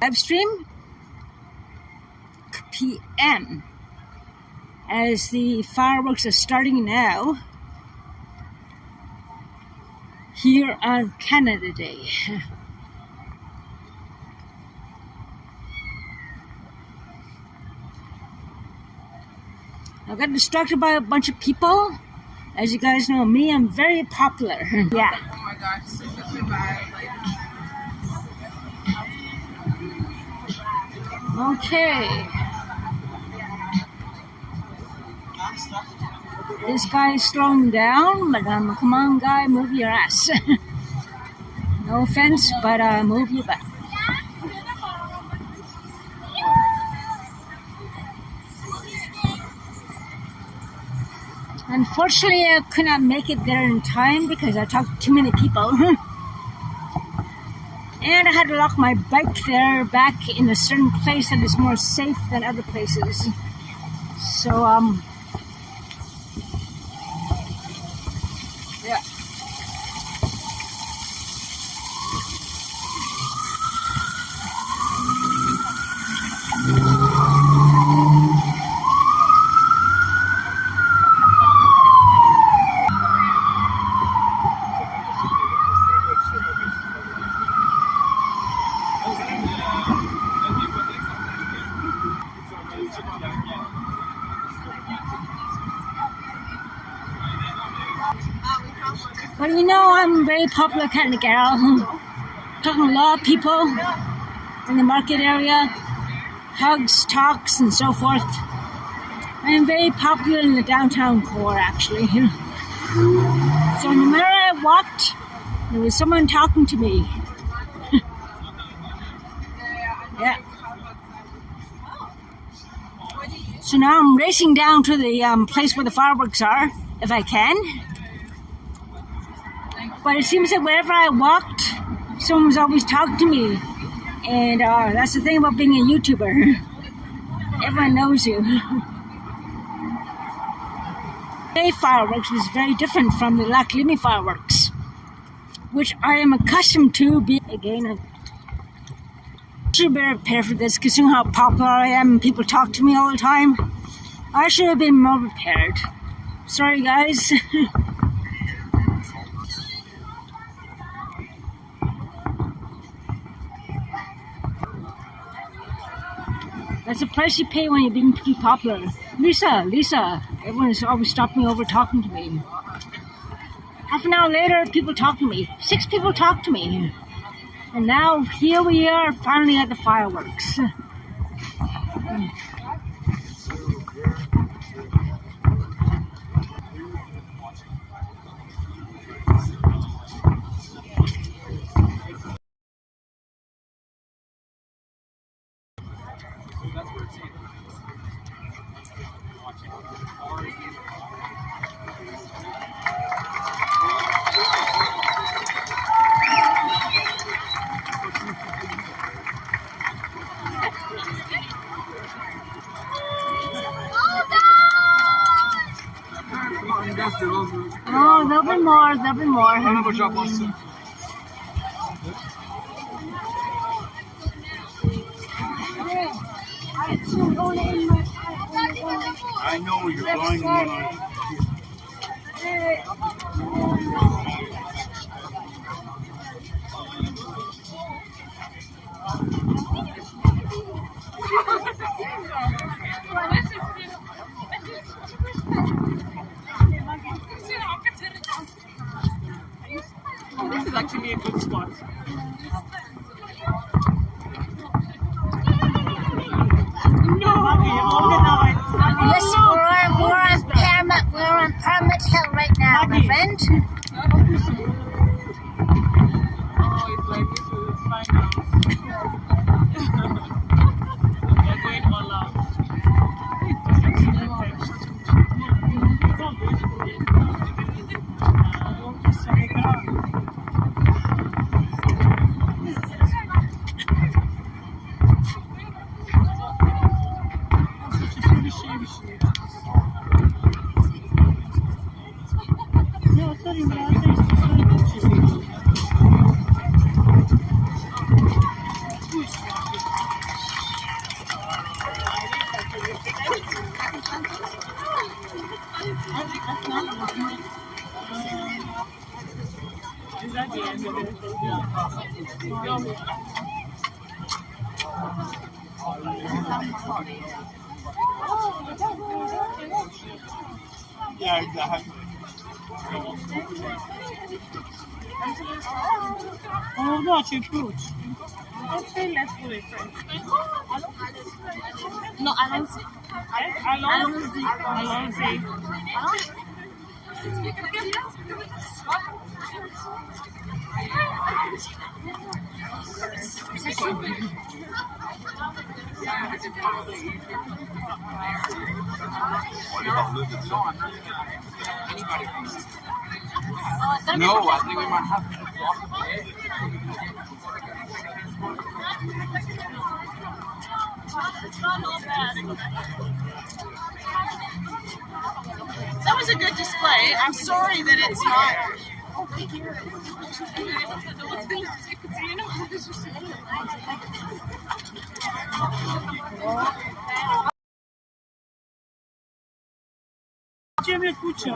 live stream p.m. as the fireworks are starting now here on Canada Day. I got distracted by a bunch of people. As you guys know me, I'm very popular. Yeah. Oh my gosh, so such a vibe. Okay. This guy is slowing down, but come on guy, move your ass. No offense, but move your butt. Unfortunately, I could not make it there in time because I talked to too many people. And I had to lock my bike there back in a certain place that is more safe than other places. So, yeah. But you know, I'm a very popular kind of girl. Talking to a lot of people in the market area, hugs, talks, and so forth. I'm very popular in the downtown core, actually. So no matter where I walked, there was someone talking to me. Yeah. So now I'm racing down to the place where the fireworks are, if I can. But it seems that wherever I walked, someone was always talking to me. And that's the thing about being a YouTuber. Everyone knows you. Day fireworks was very different from the Lac Limi fireworks, which I am accustomed to. Again, I should be prepared for this, considering how popular I am and people talk to me all the time. I should have been more prepared. Sorry, guys. That's the price you pay when you're being pretty popular. Lisa. Everyone's always stopping me over talking to me. Half an hour later, people talk to me. 6 people talk to me. And now, here we are, finally at the fireworks. Oh, there'll be more. I know you're blind one eye. This is actually a good spot. Yes, we're on Parliament Hill right now, my friend. Yeah, exactly. Oh, watch your fruits. Let's say let's do it first. No, Alonso. Alonso. No, I think we might have to. That was a good display. I'm sorry that it's not. Ciebie kucia.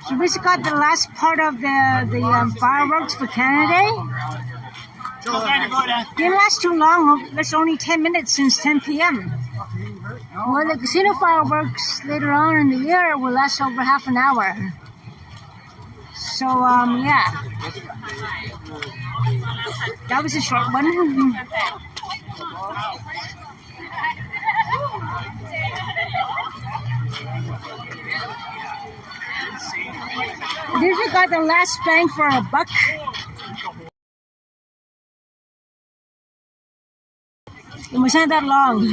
So we just got the last part of the fireworks for Canada Day. Didn't last too long. It's only 10 minutes since 10 p.m. Well, the casino fireworks later on in the year will last over half an hour. So, yeah. That was a short one. This we got the last bang for a buck. It wasn't that long.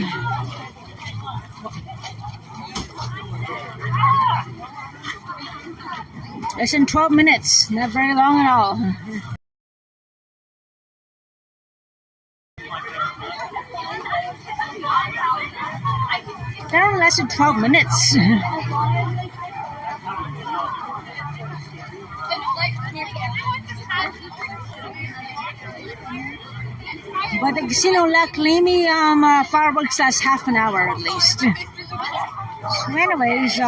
Less than 12 minutes. Not very long at all. That only lasted 12 minutes. But the Casino La Calimi fireworks last half an hour at least. So anyways,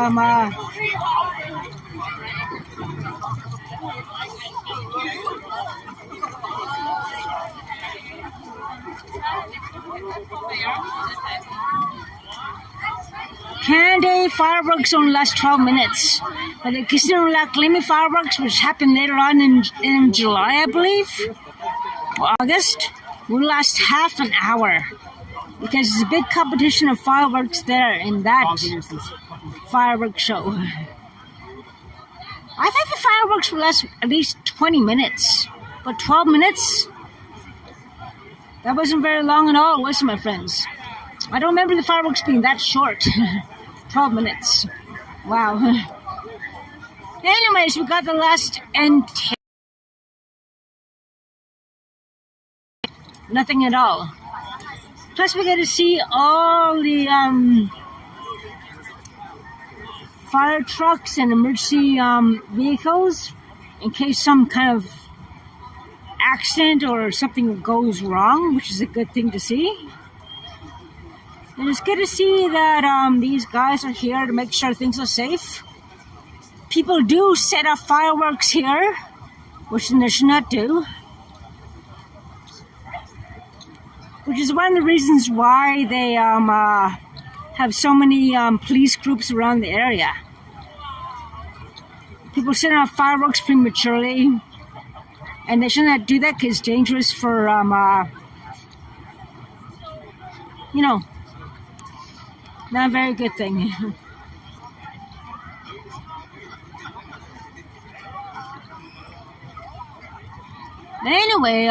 Canada Day fireworks only last 12 minutes. But the Casino La Calimi fireworks, which happened later on in July, I believe, or August, will last half an hour. Because there's a big competition of fireworks there in that fireworks show. I think the fireworks will last at least 20 minutes. But 12 minutes? That wasn't very long at all, was it, my friends? I don't remember the fireworks being that short. 12 minutes. Wow. Anyways, we got the last end. Nothing at all. Plus, we get to see all the fire trucks and emergency vehicles in case some kind of accident or something goes wrong, which is a good thing to see. And it's good to see that these guys are here to make sure things are safe. People do set up fireworks here, which they should not do. Which is one of the reasons why they have so many police groups around the area. People set off fireworks prematurely, and they should not do that because it's dangerous for, you know, not a very good thing. Anyway,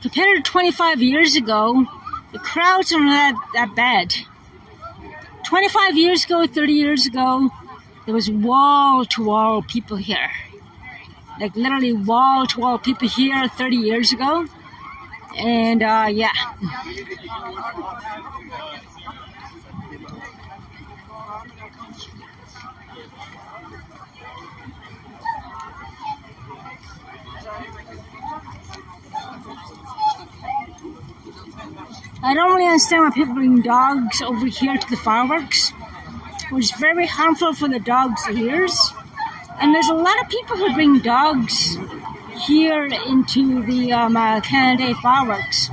compared to 25 years ago, the crowds are not that bad. 25 years ago, 30 years ago, there was wall-to-wall people here. Like literally wall-to-wall people here 30 years ago. And, yeah. I don't really understand why people bring dogs over here to the fireworks, which is very harmful for the dogs' ears. And there's a lot of people who bring dogs here into the Canada Day fireworks.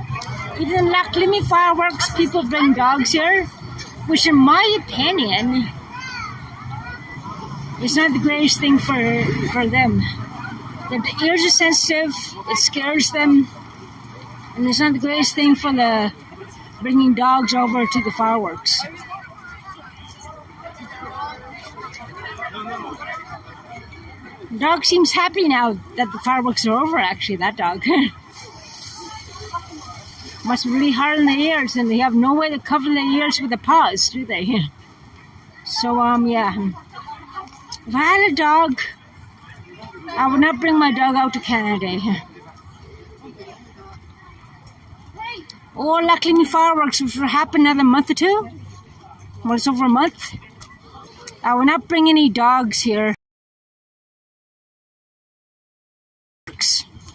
Even the Lac fireworks, people bring dogs here, which in my opinion is not the greatest thing for them. The ears are sensitive, it scares them, and it's not the greatest thing for the bringing dogs over to the fireworks. The dog seems happy now that the fireworks are over, actually, that dog. Must be really hard on the ears, and they have no way to cover the ears with the paws, do they? So, yeah. If I had a dog, I would not bring my dog out to Canada Day. Or luckily fireworks, which will happen another month or two. Well, it's over a month. I will not bring any dogs here.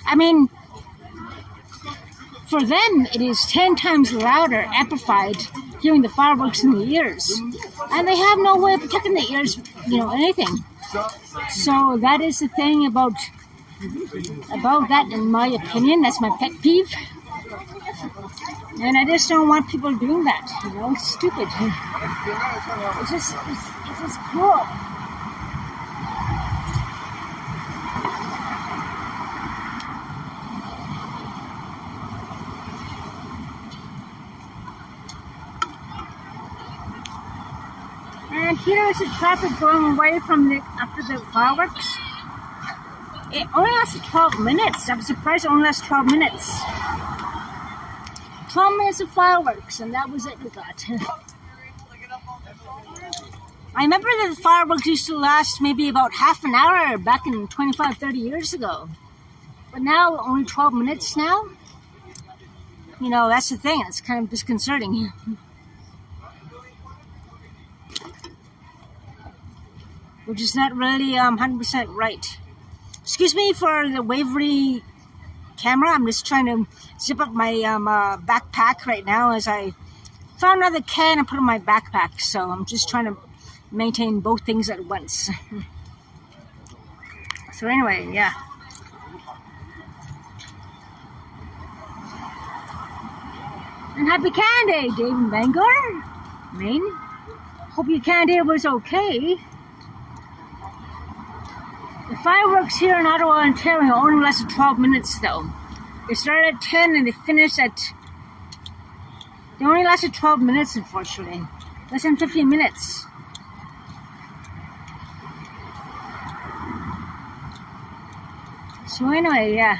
I mean, for them, it is 10 times louder, amplified, hearing the fireworks in the ears. And they have no way of protecting the ears, anything. So that is the thing about that, in my opinion. That's my pet peeve. And I just don't want people doing that, it's stupid. It's just cool. And here is the traffic going away from after the fireworks. It only lasted 12 minutes. I'm surprised it only lasted 12 minutes. 12 minutes of fireworks, and that was it we got. I remember that the fireworks used to last maybe about half an hour back in 25, 30 years ago. But now, only 12 minutes now. That's the thing. It's kind of disconcerting. Which is not really 100% right. Excuse me for the wavery camera. I'm just trying to zip up my backpack right now as I found another can and put it in my backpack. So I'm just trying to maintain both things at once. So anyway, yeah. And happy Canada Day, Dave in Bangor, Maine. Hope your Canada Day was okay. The fireworks here in Ottawa, Ontario only lasted 12 minutes though. They started at 10 and they finished at... They only lasted 12 minutes, unfortunately. Less than 15 minutes. So anyway, yeah.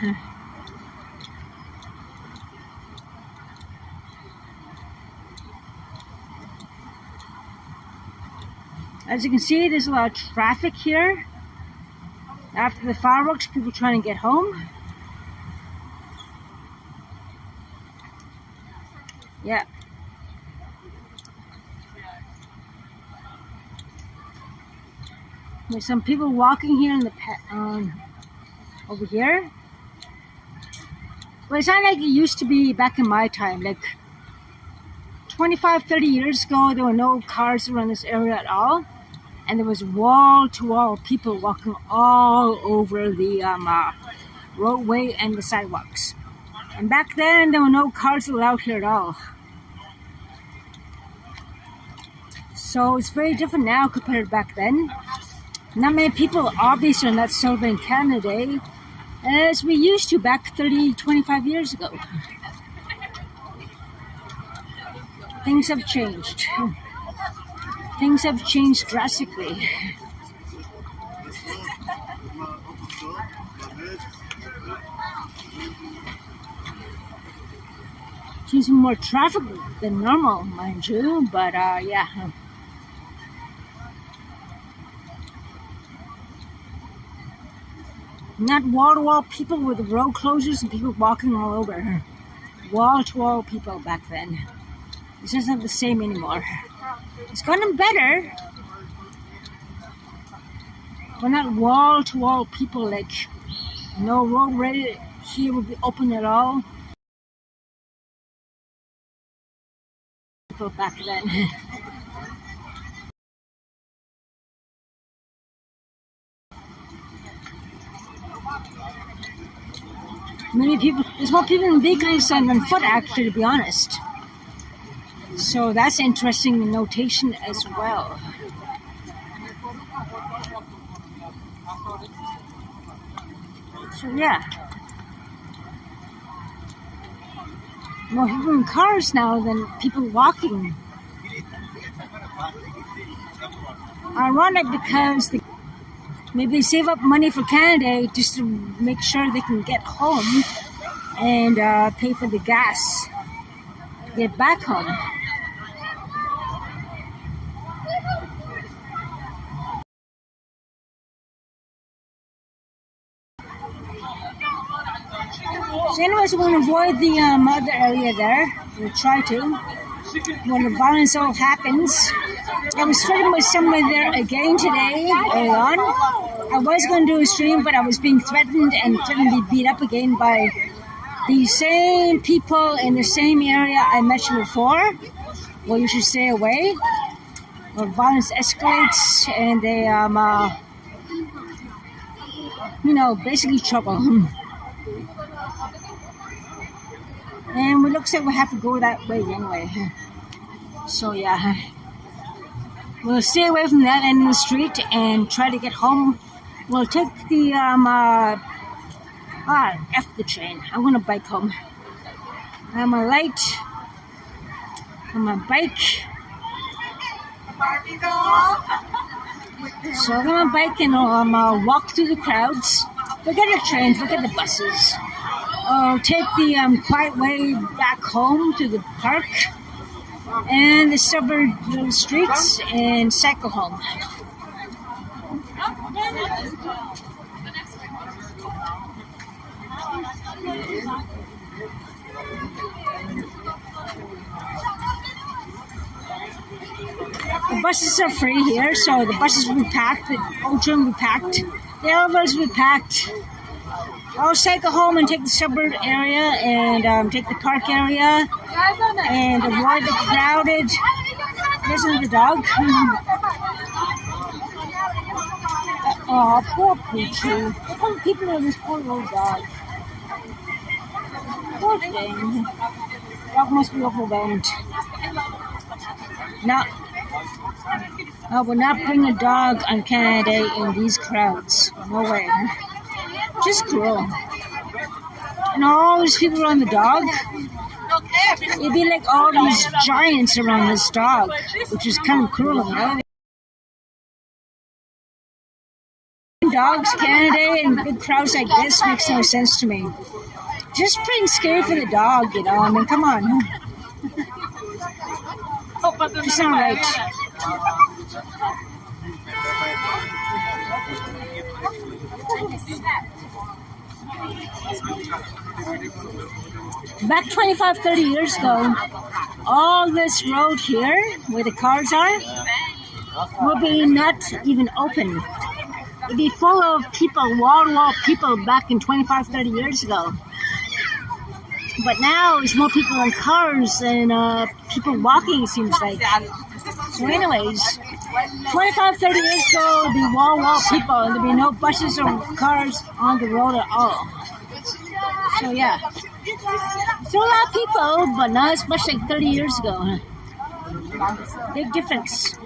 As you can see, there's a lot of traffic here. After the fireworks, people trying to get home. Yeah. There's some people walking here in the over here. Well, it's not like it used to be back in my time. Like 25, 30 years ago, there were no cars around this area at all. And there was wall-to-wall people walking all over the roadway and the sidewalks. And back then, there were no cars allowed here at all. So it's very different now compared to back then. Not many people obviously are not celebrating Canada Day as we used to back 30, 25 years ago. Things have changed. Things have changed drastically. Seems more traffic than normal, mind you, but yeah. Not wall-to-wall people with road closures and people walking all over. Wall-to-wall people back then. It's just not the same anymore. It's gotten better. But not wall-to-wall people, like no road ready here will be open at all. people back then. Many people, there's more people in vehicles than on foot, actually, to be honest. So that's interesting notation as well. So yeah, more people in cars now than people walking. Ironic because maybe they save up money for Canada just to make sure they can get home and pay for the gas to get back home. So anyways, we're going to avoid the other area there. We'll try to. When the violence all happens. I was threatened with someone there again today, early on. I was going to do a stream, but I was being threatened and threatened to be beat up again by the same people in the same area I mentioned before. Well, you should stay away. Where violence escalates and they, basically trouble. And it looks like we have to go that way anyway. So yeah, we'll stay away from that end of the street and try to get home. We'll take the F the train. I'm gonna bike home. I'm a light. I'm a bike. So I'm gonna bike and walk through the crowds. Forget the train. Forget the buses. I'll take the quiet way back home to the park and the suburb little streets and cycle home. The buses are free here, so the buses will be packed, the old train will be packed, the elevators will be packed. I'll cycle home and take the suburb area and take the park area and avoid the crowded. Listen to the dog. Oh, poor Poochie. Look at the people on this poor little dog. Poor thing. Dog must be overwhelmed. Now, I will not bring a dog on Canada in these crowds. No way. Just cruel. And all these people around the dog, it'd be like all these giants around this dog, which is kind of cruel, you know? Dogs, Canada, and big crowds like this makes no sense to me. Just plain scary for the dog, you know? I mean, come on. It's not right. Back 25, 30 years ago, all this road here, where the cars are, will be not even open. It'd be full of people, wall-to-wall people back in 25, 30 years ago. But now, there's more people in cars than people walking, it seems like. So anyways, 25, 30 years ago, there'd be wall-to-wall people, and there'd be no buses or cars on the road at all. So yeah, still a lot of people, but not as much like 30 years ago. Big difference.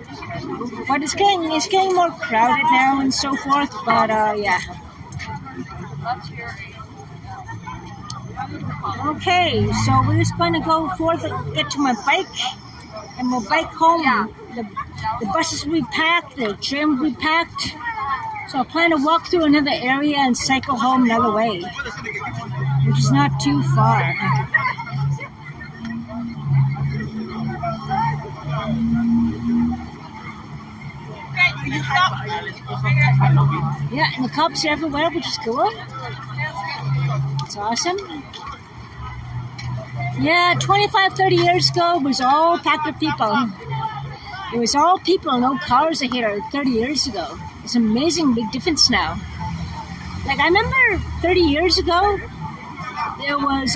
But it's getting more crowded now and so forth. But yeah. Okay, so we're just going to go forth and get to my bike, and we'll bike home. The buses will be packed, the train will be packed. So I plan to walk through another area and cycle home another way, which is not too far. Yeah, and the cops are everywhere, which is cool. It's awesome. Yeah, 25, 30 years ago, it was all packed with people. It was all people, no cars here 30 years ago. It's an amazing big difference now. Like, I remember 30 years ago, there was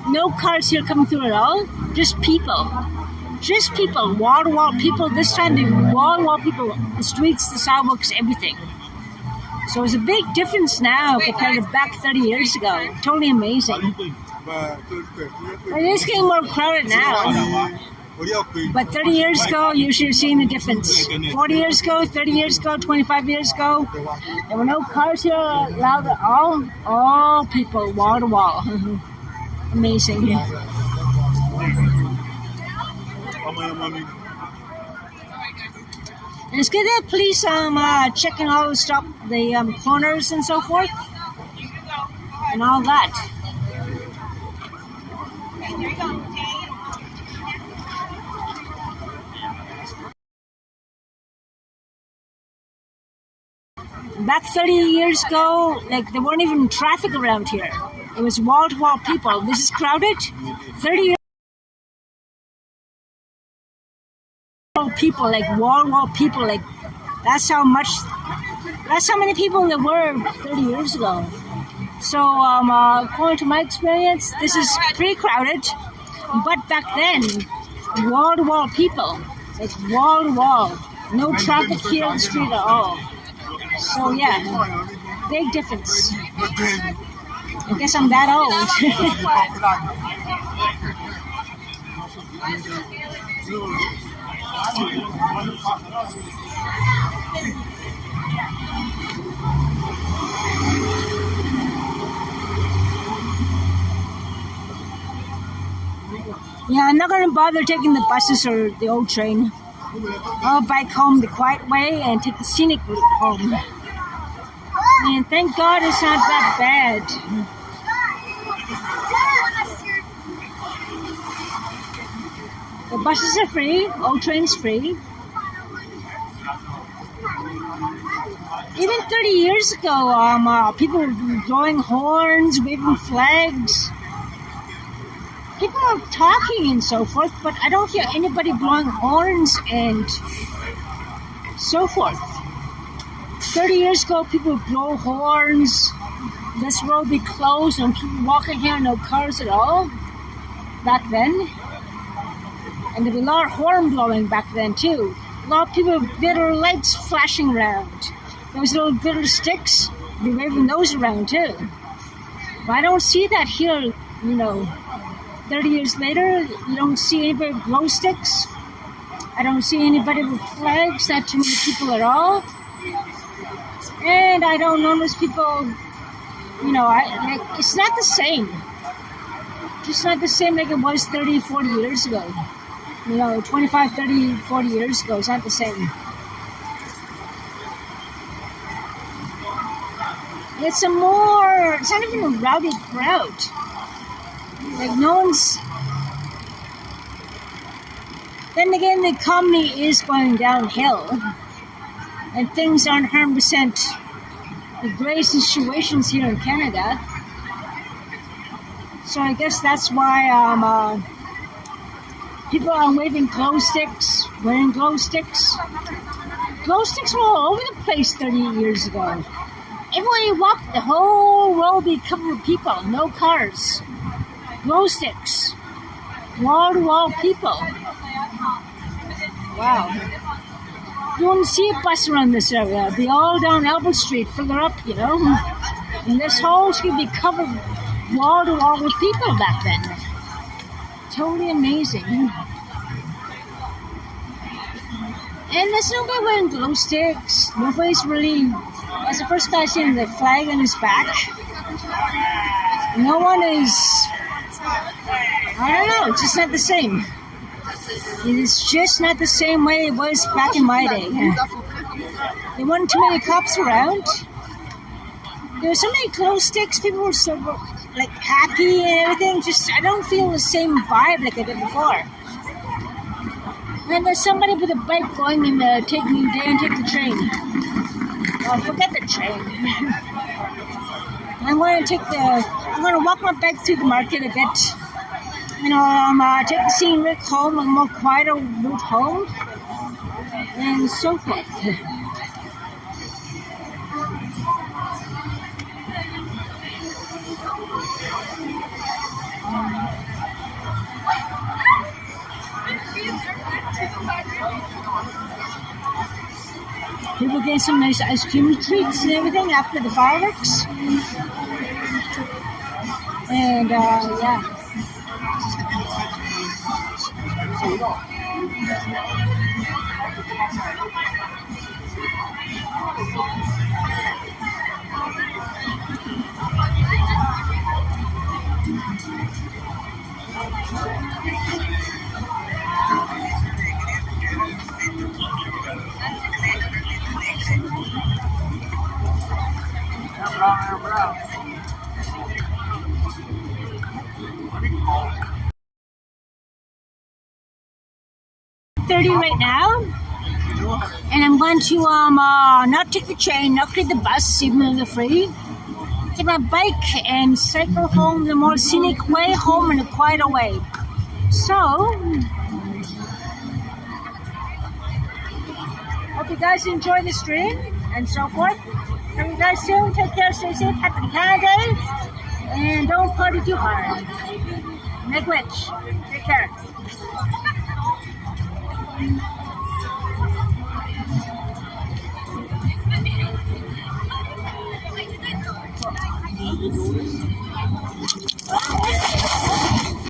no cars here coming through at all, just people. just people, wall to wall people. This time, the wall to wall people, the streets, the sidewalks, everything. So it's a big difference now compared to back 30 years ago. Totally amazing. It is getting more crowded now. But 30 years ago, you should have seen the difference. 40 years ago, 30 years ago, 25 years ago, there were no cars here allowed. All people, wall to wall. Amazing. And it's good that police checking all the corners and so forth, and all that. Back 30 years ago, like there weren't even traffic around here. It was wall-to-wall people. This is crowded. 30 years ago, people, like wall-to-wall people, like that's how many people there were 30 years ago. So, according to my experience, this is pretty crowded. But back then, wall-to-wall people, like wall-to-wall. No traffic here on the street at all. So yeah, big difference. I guess I'm that old. Yeah, I'm not going to bother taking the buses or the old train. I'll bike home the quiet way and take the scenic route home. And thank God it's not that bad. The buses are free, old train's free. Even 30 years ago, people were blowing horns, waving flags. People are talking and so forth, but I don't hear anybody blowing horns and so forth. 30 years ago, people would blow horns. This road would be closed and people walking here, no cars at all back then. And there'd be a lot of horn blowing back then too. A lot of people with glitter lights flashing around. Those little glitter sticks, be waving those around too. But I don't see that here, 30 years later. You don't see anybody with glow sticks. I don't see anybody with flags, not too many people at all. And I don't notice people, it's not the same. Just not the same like it was 30, 40 years ago. 25, 30, 40 years ago, it's not the same. It's not even a rowdy crowd. Like then again, the economy is going downhill. And things aren't 100% the greatest situations here in Canada. So I guess that's why people are waving glow sticks, wearing glow sticks. Glow sticks were all over the place 30 years ago. Everywhere you walked, the whole road would be covered with people, no cars. Glow sticks. Wall-to-wall people. Wow. You wouldn't see a bus around this area. It'd be all down Albert Street, further up, And this whole street would be covered wall-to-wall with people back then. Totally amazing. And there's nobody wearing glow sticks. Nobody's really... As the first guy seeing the flag on his back. No one is... I don't know, it's just not the same. It is just not the same way it was back in my day. There weren't too many cops around. There were so many glow sticks, people were so happy and everything. Just, I don't feel the same vibe like I did before. And there's somebody with a bike going and taking you there and take the train. Oh, forget the train. I'm going to walk my bike through the market a bit. Take the scenic home, a more quieter route home, and so forth. People getting some nice ice cream treats and everything after the fireworks. And yeah. .30 right now, and I'm going to not take the train, not take the bus, even though they're free. Take my bike and cycle home the more scenic way, home in a quieter way. So, hope you guys enjoy the stream and so forth. See you guys soon. Take care, stay safe, happy Canada Day, and don't party too hard. Make rich. Take care.